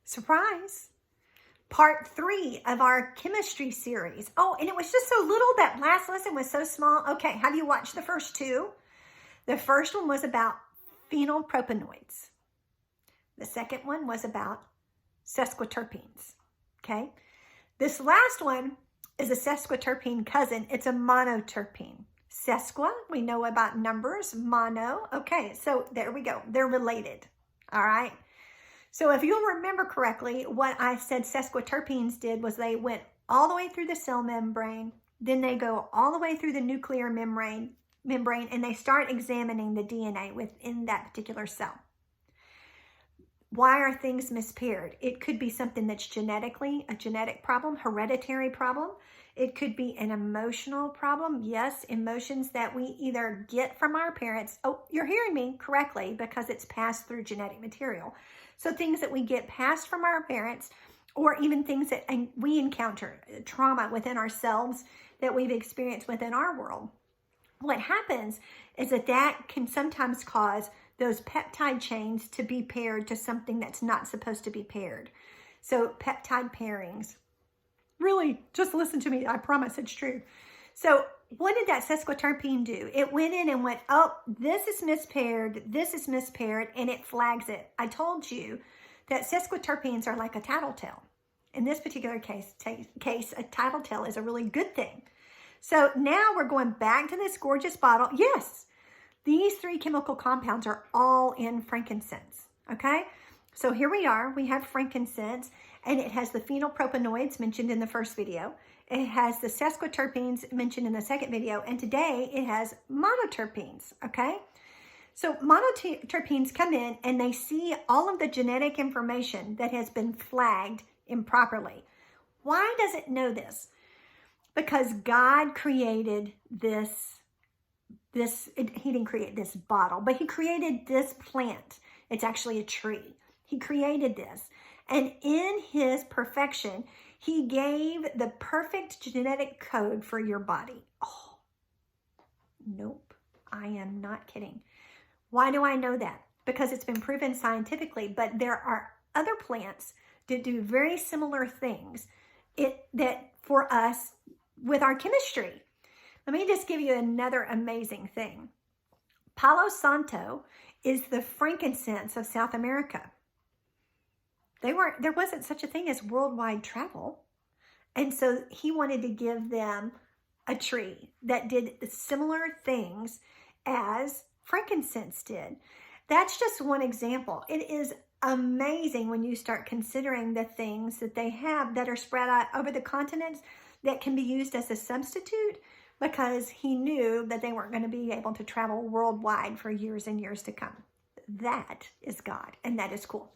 Surprise. Part 3 of our chemistry series. Oh, and it was just so little. That last lesson was so small. Okay, have you watched the first 2? The first one was about phenylpropanoids. The second one was about sesquiterpenes. Okay, this last one is a sesquiterpene cousin. It's a monoterpene. Sesqua, we know about numbers. Mono, okay, so there we go. They're related, all right? So if you'll remember correctly, what I said sesquiterpenes did was they went all the way through the cell membrane, then they go all the way through the nuclear membrane, and they start examining the DNA within that particular cell. Why are things mispaired? It could be something that's genetically a genetic problem, hereditary problem. It could be an emotional problem. Yes, emotions that we either get from our parents. Oh, you're hearing me correctly because it's passed through genetic material. So things that we get passed from our parents, or even things that we encounter, trauma within ourselves that we've experienced within our world. What happens is that can sometimes cause those peptide chains to be paired to something that's not supposed to be paired. So peptide pairings. Really, just listen to me. I promise it's true. So what did that sesquiterpene do? It went in and went, oh, this is mispaired, and it flags it. I told you that sesquiterpenes are like a tattletale. In this particular case, a tattletale is a really good thing. So now we're going back to this gorgeous bottle. Yes, these 3 chemical compounds are all in frankincense, okay? So here we are. We have frankincense, and it has the phenylpropanoids mentioned in the first video. It has the sesquiterpenes mentioned in the second video, and today it has monoterpenes, okay? So monoterpenes come in and they see all of the genetic information that has been flagged improperly. Why does it know this? Because God created he didn't create this bottle, but he created this plant. It's actually a tree. He created this. And in his perfection, he gave the perfect genetic code for your body. Oh, nope, I am not kidding. Why do I know that? Because it's been proven scientifically, but there are other plants that do very similar things that for us with our chemistry. Let me just give you another amazing thing. Palo Santo is the frankincense of South America. There wasn't such a thing as worldwide travel. And so he wanted to give them a tree that did similar things as frankincense did. That's just one example. It is amazing when you start considering the things that they have that are spread out over the continents that can be used as a substitute, because he knew that they weren't going to be able to travel worldwide for years and years to come. That is God, and that is cool.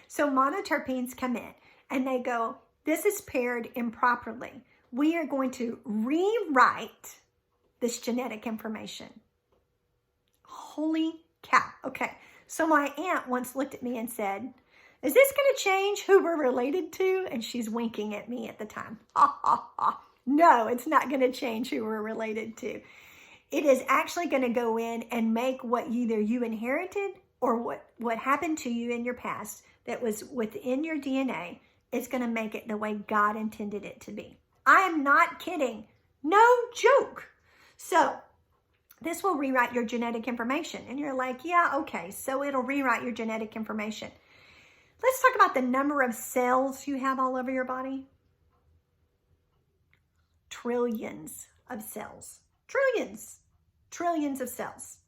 So monoterpenes come in and they go, this is paired improperly. We are going to rewrite this genetic information. Holy cow. Okay, so my aunt once looked at me and said, is this going to change who we're related to? And she's winking at me at the time. Ha, ha, ha. No, it's not going to change who we're related to. It is actually going to go in and make what either you inherited or what happened to you in your past that was within your DNA, is going to make it the way God intended it to be. I am not kidding. No joke. So this will rewrite your genetic information. And you're like, yeah, okay, so it'll rewrite your genetic information. Let's talk about the number of cells you have all over your body. Trillions of cells. Trillions of cells.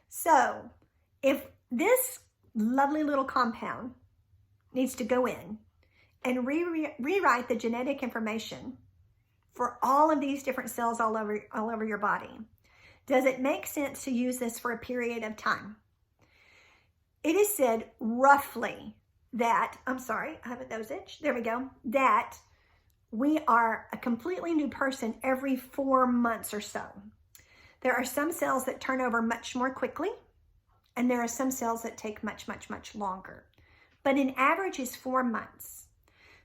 So if this lovely little compound needs to go in and rewrite the genetic information for all of these different cells all over your body, does it make sense to use this for a period of time? It is said roughly that, I'm sorry, I have a nose itch. There we go. That we are a completely new person every 4 months or so. There are some cells that turn over much more quickly, and there are some cells that take much, much, much longer. But an average is 4 months.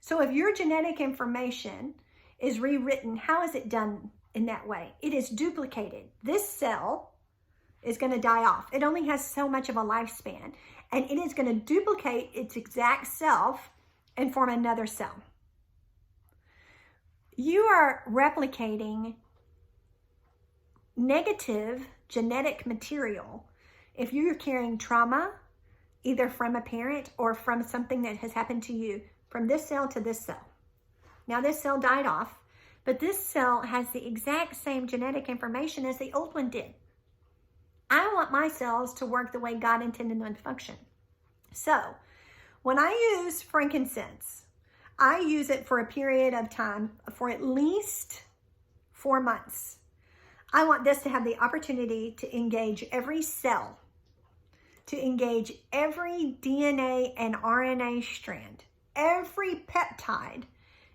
So if your genetic information is rewritten, how is it done in that way? It is duplicated. This cell is going to die off. It only has so much of a lifespan, and it is going to duplicate its exact self and form another cell. You are replicating negative genetic material if you're carrying trauma, either from a parent or from something that has happened to you, from this cell to this cell. Now this cell died off, but this cell has the exact same genetic information as the old one did. I want my cells to work the way God intended them to function. So when I use frankincense, I use it for a period of time for at least 4 months. I want this to have the opportunity to engage every cell, to engage every DNA and RNA strand, every peptide,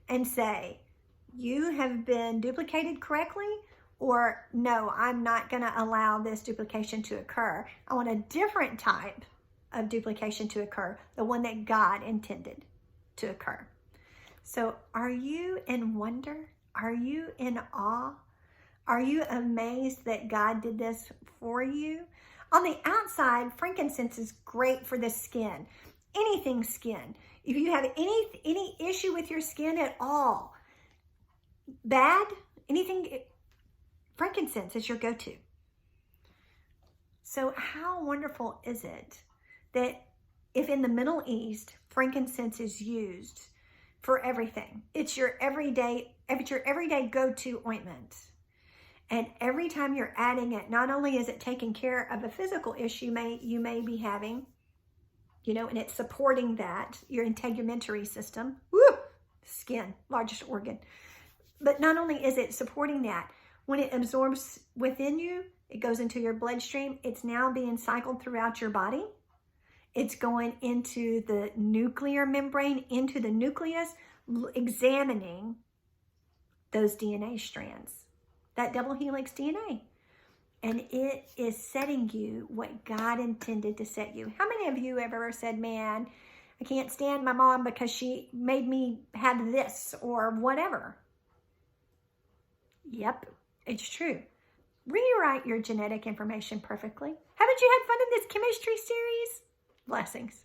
and say, you have been duplicated correctly, or no, I'm not going to allow this duplication to occur. I want a different type of duplication to occur, the one that God intended to occur. So are you in wonder? Are you in awe? Are you amazed that God did this for you? On the outside, frankincense is great for the skin. Anything skin. If you have any issue with your skin at all, bad, anything, frankincense is your go-to. So how wonderful is it that if in the Middle East, frankincense is used for everything. It's your everyday go-to ointment. And every time you're adding it, not only is it taking care of a physical issue you may be having, and it's supporting that, your integumentary system, skin, largest organ. But not only is it supporting that, when it absorbs within you, it goes into your bloodstream. It's now being cycled throughout your body. It's going into the nuclear membrane, into the nucleus, examining those DNA strands, that double helix DNA. And it is setting you what God intended to set you. How many of you ever said, man, I can't stand my mom because she made me have this or whatever? Yep, it's true. Rewrite your genetic information perfectly. Haven't you had fun in this chemistry series? Blessings.